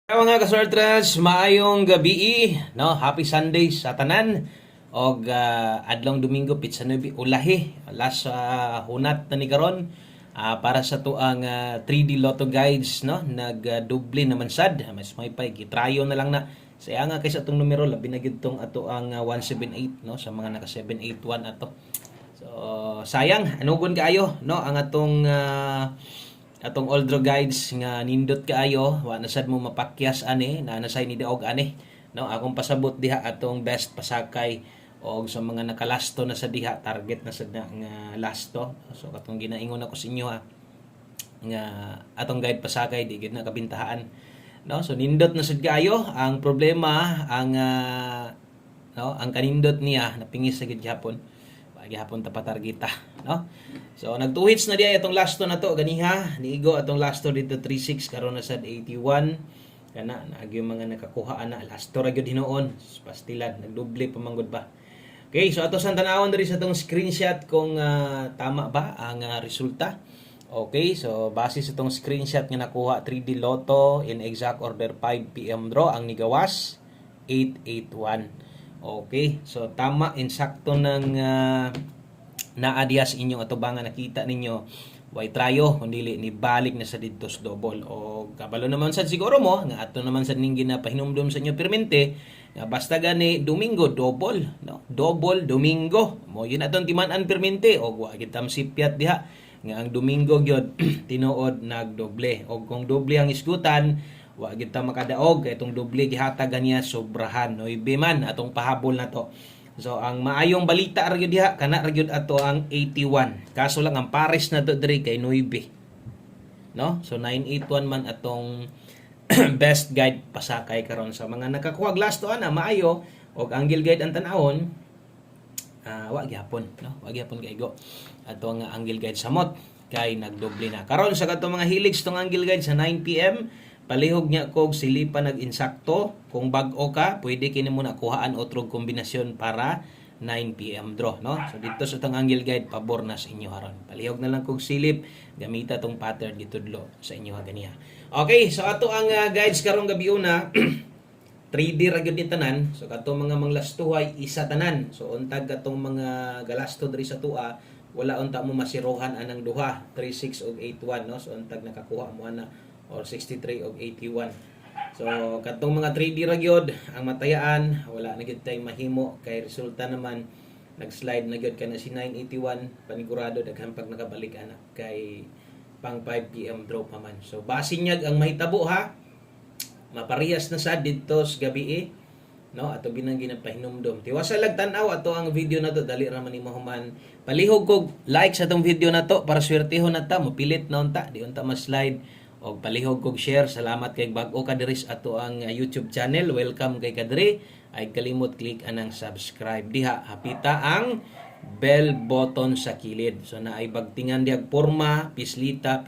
Mga kasortras, maayong gabi, no? Happy Sunday sa tanan. Og adlong Domingo pizza nubi ulahi last hunat na ni karon para sa tuang 3D Lotto guides, no? Nagdoble naman sad. Mas may pa gitrayo na lang na. Saya nga kaysa atong numero labi na gid tong ato ang 178, no? Sa mga naka 781 ato. So sayang anugon kaayo, no? Ang atong Oldro guides nga nindot kaayo wa na sad mo mapakyas ani na nasay ni daog ani, no? Akong pasabot diha atong best pasakay og sa mga nakalasto na sa diha target na sad na nga lasto. So katong ginaingon ako sa inyo nga atong guide pasakay di gid na kabintahaan, no? So nindot na sad kaayo. Ang problema no, ang kanindot niya napingis sa gid gyapon gihapon ta patargeta, no? So nagtuhits na diay atong lasto na to ganiha niigo atong lasto dito 36 karon na sad 81 kana naagi mga nakakuha ana lasto ra gyud hinuon pastilan nagdoble pa manggod ba. Okay, so ato sang tanawon diri sa atong screenshot kung tama ba ang resulta. Okay, so base sa itong screenshot nga nakuha 3D Lotto in exact order 5 PM draw ang nigawas 881. Okay, so tama, insakto ng naadias inyong atubangan nakita ninyo way trayo kundi ni balik na sa didtos double o kabalo naman sad siguro mo nga ato naman sad ning ginapahinumdum sa inyo permente nga basta gani Domingo double, no? Double Domingo mo yun atong timan-an permente o wa kita masipyat diha nga ang Domingo gyud tinuod nagdoble o kung doble ang isgutan wa gid ta makadaog kay itong doble gihatag niya sobrahan no man atong pahabol na to. So ang maayong balita ra gyud diha kana ra gyud ato ang 81. Kaso lang ang pares na to diri kay 9. No? So 981 man atong best guide pasakay karon sa mga nakakuha lasto ana maayo og angle guide ang tan-awon wa gyapon, no? Wa gyapon kaigo ato nga angle guide samot kay nagdoble na. Karon sa katong mga hilig tong angle guide sa 9 PM palihog niya kog silipan nag-insakto. Kung bag-o ka, pwede kini mo na kuhaan otrog kombinasyon para 9 PM draw, no? So dito sa itong angle guide, pabor na sa inyo haron. Palihog na lang kog silip, gamita tong pattern dito dlo sa inyo ganiya. Okay, so ato ang guides karong gabi una 3D ra gyud ni tanan. So katong mga manglastuhay isa tanan. So untag katong mga galasto diri sa tua, wala unta mo masirohan anang duha, 36 ug 81, no? So untag nakakuha mo ana or 63 o 81. So katong mga 3D ra gyud ang matayaan wala na gyud tay mahimo kay resulta naman nag-slide na gyud kana si 981 panigurado daghan pag nakabalik anak kay pang 5 PM draw pa man. So basinyag ang mahitabo ha maparehas na sad dito sa gabi no ato binang ginapahinumdom tiwasa lag tan-aw ato ang video na to dali ra man nimo human palihog kog like sa tong video na to para swertehon na ta mopilit na unta di unta ma-slide og palihog kog share. Salamat kay bag-o ka diri ato ang YouTube channel. Welcome kay kadiri. Ay kalimot click anang subscribe diha. Hapita ang bell button sa kilid. So naay bagtingan diag porma, pislita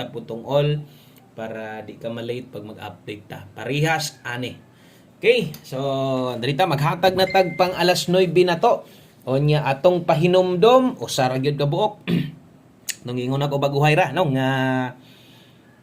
putong all para di ka malate pag mag-update ta. Parihas ani. Okay, so diri ta maghatag na tag pang alas 9 na to. Onya atong pahinumdom usa ra gyud ka buok. Nung ingon ako baguhay ra no nga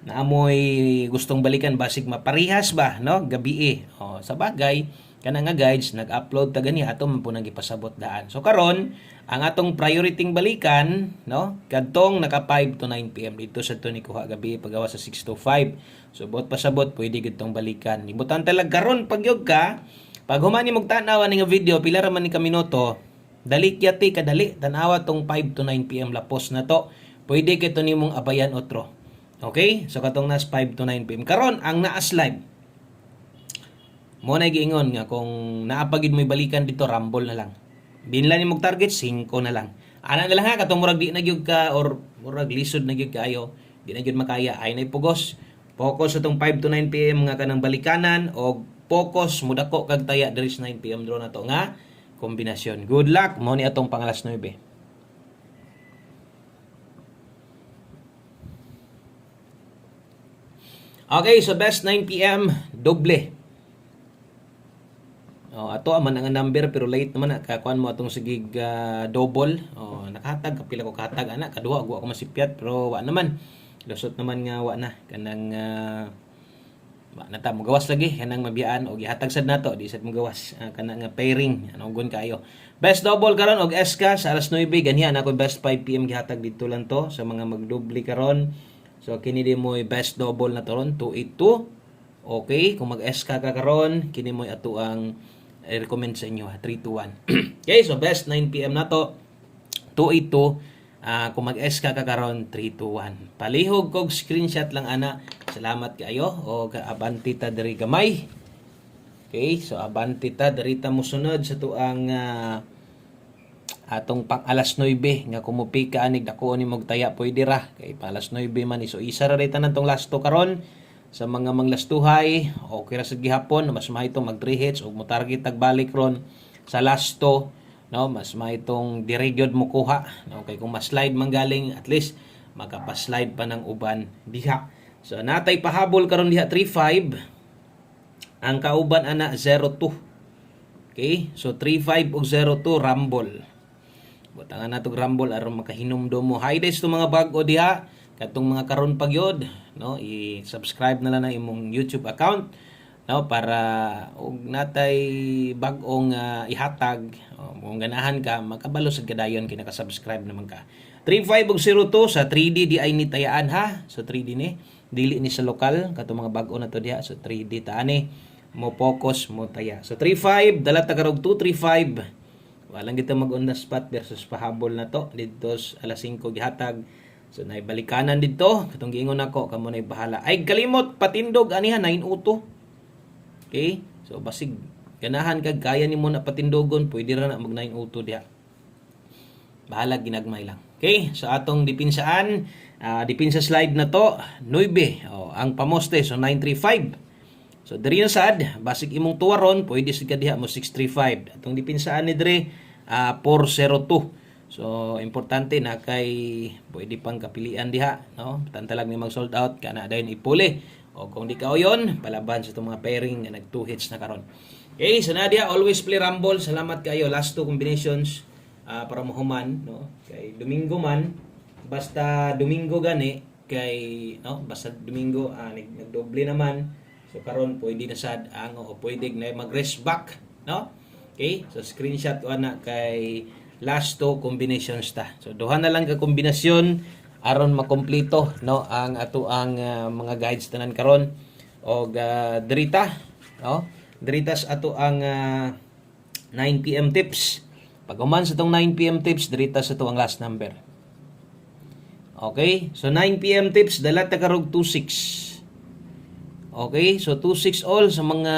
naamoy gustong balikan basig maparihas ba no gabi sa bagay kana nga guides nag-upload ta gani ato man po nang ipasabot daan. So karon ang atong priority balikan no kadtong naka 5 to 9 PM dito sa to ni kuha gabi pagawa sa 6 to 5. So bot pasabot pwede gid tong balikan. Ibutan talag karon pagyog ka pag humani mog tan-aw ni nga video pila ra man ni ka minuto dali kyati kadali tan-awa tong 5 to 9 PM lapos na to. Pwede kay to nimong abayan otro. Okay? So katong nas 5 to 9 PM. Karon ang naas live. Mo na giingon nga kung naapagid mo balikan dito rumble na lang. Binlan ni mog target 5 na lang. Ana na lang ha katong murag di na gyud ka or murag lisod na gyud kayo. Di na gyud makaya ay nay pugos. Focus sa tong 5 to 9 PM nga kanang balikanan o focus mudako kag taya diri sa 9 PM draw na to nga kombinasyon. Good luck mo ni atong pangalas 9. Okay, so best 9 PM, doble. Ato man ang number pero late naman kakuan mo atong sigig double. Nakahatag kapila ko kahatag ana kaduha ako masipyat pero wa naman. Lusot naman nga wa na kanang Nata mo gawas lagi kanang mabiyaan og gihatag sad nato di sad mo gawas kana nga pairing gun kayo. Best double karon og SK sa alas 9 ganyan ako best 5 PM gihatag dito lang to sa mga magdubli karon. So kini di mo best double na to ron 282. Okay, kung mag SK ka karon kini mo ato ang i-recommend sa inyo 321. Okay, so best 9 PM na to 282. Kung mag-SK ka karon 321. Palihog kog screenshot lang ana. Salamat kayo o abanti ta diri gamay. Okay, so abanti ta diri ta mosunod sa tuang atong pang alas 9 nga kumupi ka anig dako ni magtaya pwede ra kay pa alas 9 man so isa ra rita nantong lasto karon sa mga manglastuhay okay ra sa gihapon mas mahito mag 3 hits ug mo target tag balik ron sa lasto. No, mas maitong diregyod mo kuha. No, kay kung mas-slide man galing, at least makapaslide pa ng uban diha. So natay pahabol karon diha 35. Ang kauban ana 02. Okay? So 35 ug 02 rumble. Butangan natog rumble aron makahinumdom mo. Hi days to mga bag-o diha. Katong mga karon pagyod, no, i-subscribe na lang na imong YouTube account. No, para og natay bag-ong ihatag kung ganahan ka makabalo sa kadayon kay naka-subscribe naman ka. 35 ug 02 sa 3D di ay ni tayaan ha. So 3D ni dili ni sa lokal kato mga bag-o na to diha. So 3D ta ani mo focus mo taya. So 35 dala ta karog 235. Walang kita mag-on the spot versus pahabol na to dito alas 5 gihatag. So naibalikanan dito katong giingon nako kamo nay bahala. Ay kalimot patindog aniha 9-2. Okay? So, basig ganahan kag kaya nimo na patindogon, pwede ra na mag 9-2 diha. Bahala ginagmay lang. Okay? So, atong dipinsaan, dipinsa slide na to, 9. Ang pamoste, so 935. So, diri na sad, basig imong tuwaron, pwede sig diha mo 635. Atong dipinsaan ni dire, 402. So, importante na kay pwede pang kapilian diha, no? Tantalag ni mag sold out kana dayon ipuli. O kung di ka yon, palaban sa itong mga pairing na nag 2 hits na karon. Okay, so Nadia, always play rumble. Salamat kayo. Last 2 combinations para mahuman, no? Kay Domingo man, basta Domingo gani, kay, no? Basta Domingo, nagdoble naman. So karon pwede na sad ang o pwede na mag-rest back, no? Okay, so screenshot ko na kay last 2 combinations ta. So duha na lang ka kombinasyon aron makompleto no ang ato ang mga guides tanan karon og drita no dritas ato ang 9 PM tips pag human sa tong 9 PM tips drita sa to ang last number. Okay, so 9 PM tips dala ta karog 26. Okay, so 26 all sa mga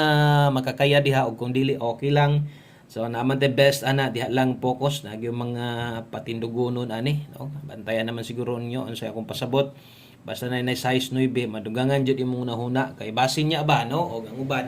makakaya diha og kung dili okay lang. So naman the best ana diha lang focus na yung mga patindugonon ani no. Bantayan naman siguro ninyo unsay akong pasabot. Basta na size 9 madugangan jud imong nahuna kay basin niya ba no og ang uban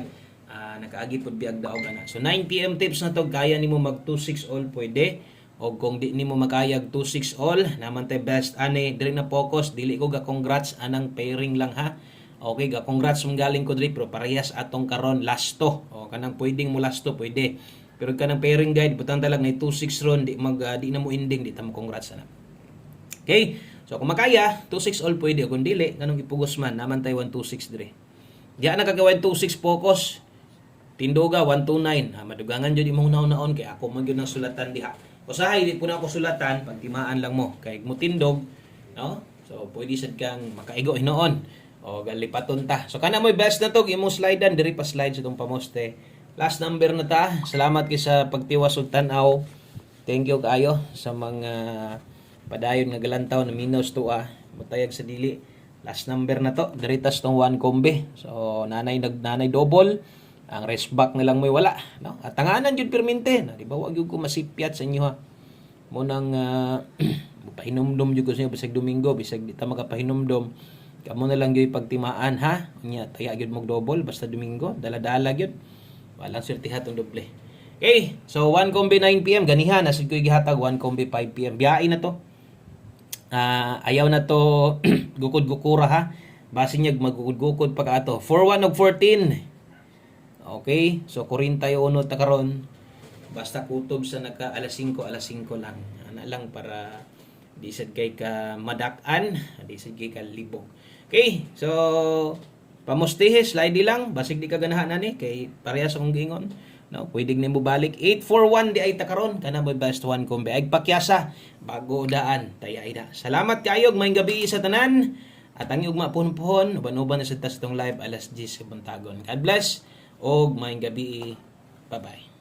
nakaagi pud biag daog ana. So 9 PM tips na to kaya nimo mag 26 all pwede og kung di nimo makayag 26 all naman the best ani diri na focus dili ko ga congrats anang pairing lang ha. Okay, ga congrats mong galing ko diri pero parehas atong karon lasto. O kanang pwedeng mo lasto pwede. Pero kanang pairing guide butang talag na 26 ron di di na mo ending di ta mo congrats na. Okay? So kung makaya 26 all pwede kung dili kanang ipugos man naman tay 126 dire. Diya na kagawan 26 focus. Tindoga 129. Madugangan jud imong naon-naon kay ako man gyud nang sulatan diha. Usahay di po na ako sulatan pagtimaan lang mo kay mo tindog, no? So pwede sad kang makaigo hinoon o galipaton ta. So kana mo best na to imong slidean diri pa slide sa tong pamoste. Last number na ta. Salamat kay sa pagtiwas ug tan-aw. Thank you kaayo sa mga padayon nga galantaw na minus to matayag sa dili. Last number na to. Diritas tong 1 kombe. So nanay double. Ang rest back na lang mo'y wala, no? At tanganan jud permente, na di ba wag gyud ko masipyat sa inyo ha. Mo nang pahinumdom jud ko sa inyo bisag Domingo, bisag di ta makapahinumdom. Kamo na lang gyud pagtimaan ha. Unya taya gyud mo double basta Domingo, dala-dala gyud. Walang sertihat ang doble. Okay, so 1 kombi 9 PM, ganihan, nasad ko gihatag 1 kombi 5 PM. Biyai na to. Ayaw na to gukod-gukura ha. Base niya magugud-gukod pa ka ato. 4-1 og 14. Okay, so 41 ta karon. Basta kutob sa naka alas 5 lang. Ana lang para di sad kay ka madak-an, di sad kay ka libog. Okay, so Pamustihe, slide lang, basig di ka ganahan ani kay parehas akong gingon. No, pwede nimo balik 841 di ay takaron kana mo best one kumbe ay pakyasa bago daan tayay na. Salamat kaayog maayong gabi sa tanan. At ang ugma puhon-puhon, uban-uban na sa tas itong live alas 10 sa buntagon. God bless, og maayong gabi. Bye-bye.